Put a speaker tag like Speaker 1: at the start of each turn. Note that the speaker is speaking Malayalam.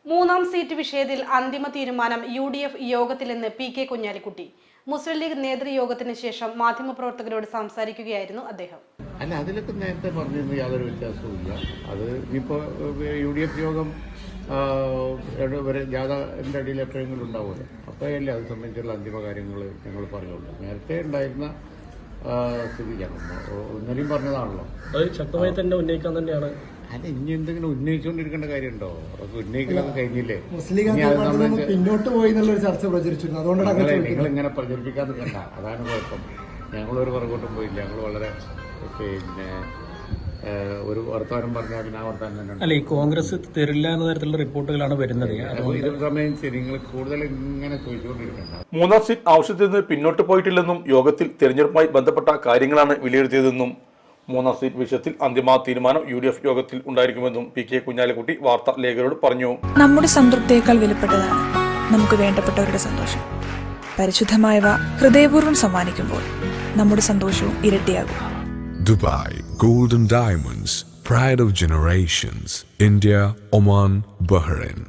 Speaker 1: മൂന്നാം സീറ്റ് വിഷയത്തിൽ അന്തിമ തീരുമാനം UDF യോഗത്തിലെന്ന് PK കുഞ്ഞാലിക്കുട്ടി. മുസ്ലിം ലീഗ് നേതൃയോഗത്തിന് ശേഷം മാധ്യമപ്രവർത്തകരോട് സംസാരിക്കുകയായിരുന്നു അദ്ദേഹം.
Speaker 2: അല്ല, അതിലൊക്കെ നേരത്തെ പറഞ്ഞിരുന്നു, യാതൊരു വ്യത്യാസവുമില്ല. അത് ഇനിയിപ്പോൾ UDF യോഗം ജാഥൻ്റെ അടിയിൽ എപ്പോഴെങ്കിലും ഉണ്ടാവുമല്ലോ, അപ്പോഴല്ലേ അത് സംബന്ധിച്ചുള്ള അന്തിമ കാര്യങ്ങൾ ഞങ്ങൾ പറഞ്ഞുള്ളൂ. നേരത്തെ ഉണ്ടായിരുന്ന സ്ഥിതിയാണ്, ഇന്നലെയും പറഞ്ഞതാണല്ലോ.
Speaker 3: അത് ശക്തമായി തന്നെ ഉന്നയിക്കാൻ തന്നെയാണ്.
Speaker 2: അല്ല, ഇനി എന്തെങ്കിലും ഉന്നയിച്ചുകൊണ്ടിരിക്കേണ്ട കാര്യമുണ്ടോ? അതൊക്കെ ഉന്നയിക്കലൊക്കെ കഴിഞ്ഞില്ലേ?
Speaker 4: പിന്നോട്ട് പോയി എന്നുള്ളൊരു ചർച്ച പ്രചരിച്ചിരുന്നു. അതുകൊണ്ടാണ്
Speaker 2: നിങ്ങൾ ഇങ്ങനെ പ്രചരിപ്പിക്കാതെ കണ്ട, അതാണ് കുഴപ്പം. ഞങ്ങളൊരു പുറകോട്ടും പോയില്ല. ഞങ്ങൾ വളരെ ഒരു വർത്തമാനം പറഞ്ഞാൽ പിന്നെ ആ വർത്തമാനം തന്നെ.
Speaker 3: അല്ല, ഈ കോൺഗ്രസ് തരില്ല എന്ന തരത്തിലുള്ള റിപ്പോർട്ടുകളാണ് വരുന്നത്.
Speaker 2: ഇത് സംബന്ധിച്ച് നിങ്ങൾ കൂടുതൽ ഇങ്ങനെ ചോദിച്ചുകൊണ്ടിരിക്കണ്ട.
Speaker 5: മൂന്നാം സീറ്റ് ആവശ്യത്തിൽ നിന്ന് പിന്നോട്ട് പോയിട്ടില്ലെന്നും യോഗത്തിൽ തെരഞ്ഞെടുപ്പുമായി ബന്ധപ്പെട്ട കാര്യങ്ങളാണ് വിലയിരുത്തിയതെന്നും മൂന്നാം സീറ്റ് വിഷയത്തിൽ അന്തിമ തീരുമാനം UDF യോഗത്തിൽ ഉണ്ടായിരിക്കുമെന്നും PK കുഞ്ഞാലിക്കുട്ടി വാർത്താ ലേഖകരോട് പറഞ്ഞു.
Speaker 6: നമ്മുടെ സംതൃപ്തിയേക്കാൾ വിലപ്പെട്ടതാണ് നമുക്ക് വേണ്ടപ്പെട്ടവരുടെ സന്തോഷം. പരിശുദ്ധമായവ ഹൃദയപൂർവ്വം സമ്മാനിക്കുമ്പോൾ നമ്മുടെ സന്തോഷവും ഇരട്ടിയാകും.
Speaker 7: Dubai Golden Diamonds, pride of generations. India, Oman, Bahrain.